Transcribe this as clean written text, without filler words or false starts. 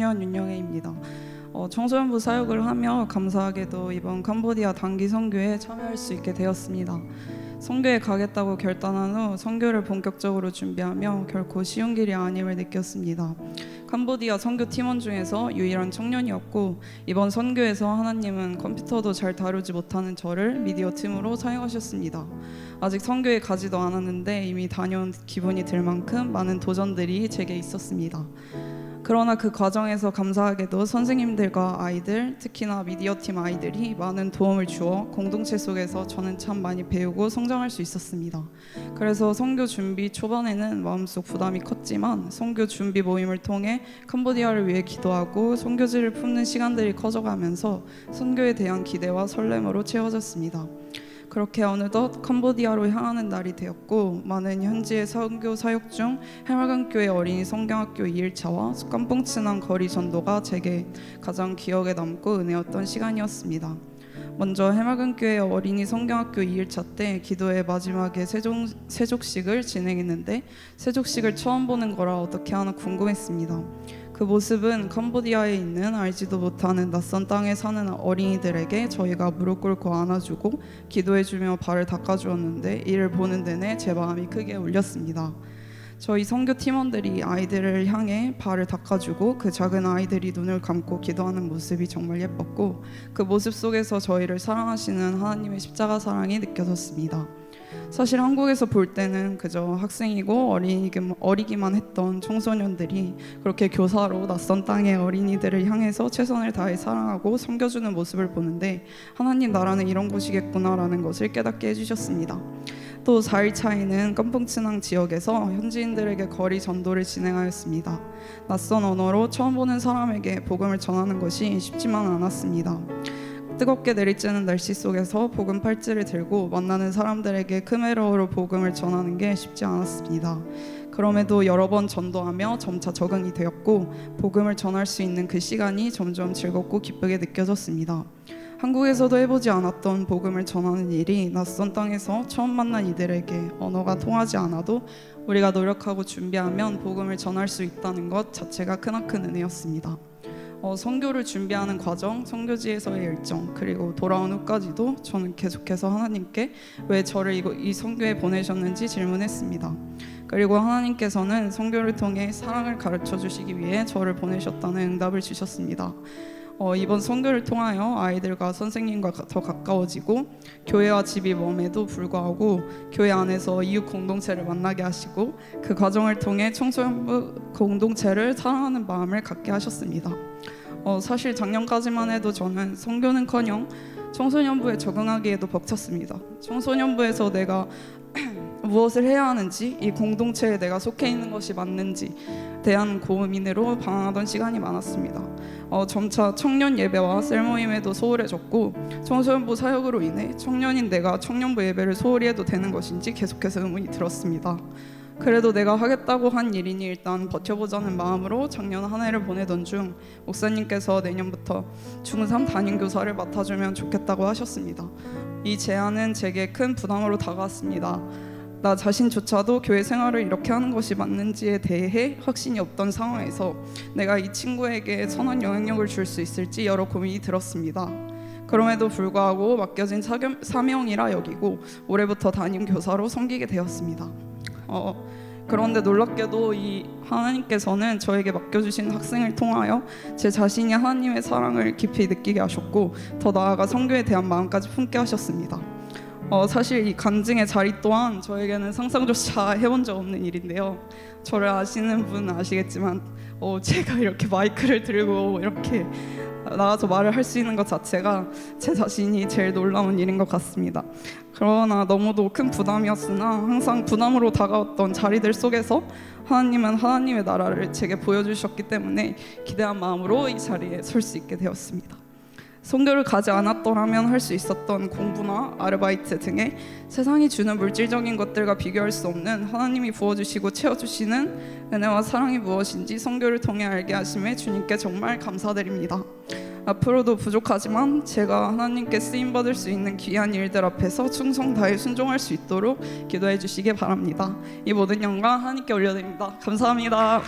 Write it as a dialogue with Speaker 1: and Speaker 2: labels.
Speaker 1: 청년 윤영애입니다. 청소년부 사역을 하며 감사하게도 이번 캄보디아 단기 선교에 참여할 수 있게 되었습니다. 선교에 가겠다고 결단한 후 선교를 본격적으로 준비하며 결코 쉬운 길이 아님을 느꼈습니다. 캄보디아 선교 팀원 중에서 유일한 청년이었고, 이번 선교에서 하나님은 컴퓨터도 잘 다루지 못하는 저를 미디어 팀으로 사용하셨습니다. 아직 선교에 가지도 않았는데 이미 다녀온 기분이 들 만큼 많은 도전들이 제게 있었습니다. 그러나 그 과정에서 감사하게도 선생님들과 아이들, 특히나 미디어팀 아이들이 많은 도움을 주어 공동체 속에서 저는 참 많이 배우고 성장할 수 있었습니다. 그래서 선교 준비 초반에는 마음속 부담이 컸지만 선교 준비 모임을 통해 캄보디아를 위해 기도하고 선교지를 품는 시간들이 커져가면서 선교에 대한 기대와 설렘으로 채워졌습니다. 그렇게 어느덧 캄보디아로 향하는 날이 되었고, 많은 현지의 선교 사역 중 해맑은교회 어린이 성경학교 2일차와 깜뽕 친한 거리 전도가 제게 가장 기억에 남고 은혜였던 시간이었습니다. 먼저 해맑은교회 어린이 성경학교 2일차 때 기도의 마지막에 세족식을 진행했는데, 세족식을 처음 보는 거라 어떻게 하나 궁금했습니다. 그 모습은 캄보디아에 있는 알지도 못하는 낯선 땅에 사는 어린이들에게 저희가 무릎 꿇고 안아주고 기도해주며 발을 닦아주었는데, 이를 보는 내내 제 마음이 크게 울렸습니다. 저희 선교 팀원들이 아이들을 향해 발을 닦아주고 그 작은 아이들이 눈을 감고 기도하는 모습이 정말 예뻤고, 그 모습 속에서 저희를 사랑하시는 하나님의 십자가 사랑이 느껴졌습니다. 사실 한국에서 볼 때는 그저 학생이고 어리기만 했던 청소년들이 그렇게 교사로 낯선 땅의 어린이들을 향해서 최선을 다해 사랑하고 섬겨주는 모습을 보는데, 하나님 나라는 이런 곳이겠구나라는 것을 깨닫게 해주셨습니다. 또 4일차에는 깜풍친항 지역에서 현지인들에게 거리 전도를 진행하였습니다. 낯선 언어로 처음 보는 사람에게 복음을 전하는 것이 쉽지만 않았습니다. 뜨겁게 내리쬐는 날씨 속에서 복음 팔찌를 들고 만나는 사람들에게 크메르어로 복음을 전하는 게 쉽지 않았습니다. 그럼에도 여러 번 전도하며 점차 적응이 되었고, 복음을 전할 수 있는 그 시간이 점점 즐겁고 기쁘게 느껴졌습니다. 한국에서도 해보지 않았던 복음을 전하는 일이 낯선 땅에서 처음 만난 이들에게 언어가 통하지 않아도 우리가 노력하고 준비하면 복음을 전할 수 있다는 것 자체가 크나큰 은혜였습니다. 선교를 준비하는 과정, 선교지에서의 일정, 그리고 돌아온 후까지도 저는 계속해서 하나님께 왜 저를 이 선교에 보내셨는지 질문했습니다. 그리고 하나님께서는 선교를 통해 사랑을 가르쳐 주시기 위해 저를 보내셨다는 응답을 주셨습니다. 이번 선교를 통하여 아이들과 선생님과 더 가까워지고, 교회와 집이 먼에도 불구하고 교회 안에서 이웃 공동체를 만나게 하시고, 그 과정을 통해 청소년부 공동체를 사랑하는 마음을 갖게 하셨습니다. 사실 작년까지만 해도 저는 선교는커녕 청소년부에 적응하기에도 벅찼습니다. 청소년부에서 내가 무엇을 해야 하는지, 이 공동체에 내가 속해 있는 것이 맞는지 대한 고민으로 방황하던 시간이 많았습니다. 점차 청년 예배와 셀 모임에도 소홀해졌고, 청소년부 사역으로 인해 청년인 내가 청년부 예배를 소홀히 해도 되는 것인지 계속해서 의문이 들었습니다. 그래도 내가 하겠다고 한 일이니 일단 버텨보자는 마음으로 작년 한 해를 보내던 중 목사님께서 내년부터 중3 담임교사를 맡아주면 좋겠다고 하셨습니다. 이 제안은 제게 큰 부담으로 다가왔습니다. 나 자신조차도 교회 생활을 이렇게 하는 것이 맞는지에 대해 확신이 없던 상황에서 내가 이 친구에게 선한 영향력을 줄 수 있을지 여러 고민이 들었습니다. 그럼에도 불구하고 맡겨진 사명이라 여기고 올해부터 담임교사로 섬기게 되었습니다. 그런데 놀랍게도 이 하나님께서는 저에게 맡겨주신 학생을 통하여 제 자신이 하나님의 사랑을 깊이 느끼게 하셨고, 더 나아가 선교에 대한 마음까지 품게 하셨습니다. 사실 이 간증의 자리 또한 저에게는 상상조차 해본 적 없는 일인데요. 저를 아시는 분은 아시겠지만 제가 이렇게 마이크를 들고 이렇게 나가서 말을 할 수 있는 것 자체가 제 자신이 제일 놀라운 일인 것 같습니다. 그러나 너무도 큰 부담이었으나 항상 부담으로 다가왔던 자리들 속에서 하나님은 하나님의 나라를 제게 보여주셨기 때문에 기대한 마음으로 이 자리에 설 수 있게 되었습니다. 선교를 가지 않았더라면 할 수 있었던 공부나 아르바이트 등의 세상이 주는 물질적인 것들과 비교할 수 없는 하나님이 부어주시고 채워주시는 은혜와 사랑이 무엇인지 선교를 통해 알게 하심에 주님께 정말 감사드립니다. 앞으로도 부족하지만 제가 하나님께 쓰임받을 수 있는 귀한 일들 앞에서 충성 다해 순종할 수 있도록 기도해 주시기 바랍니다. 이 모든 영광 하나님께 올려드립니다. 감사합니다.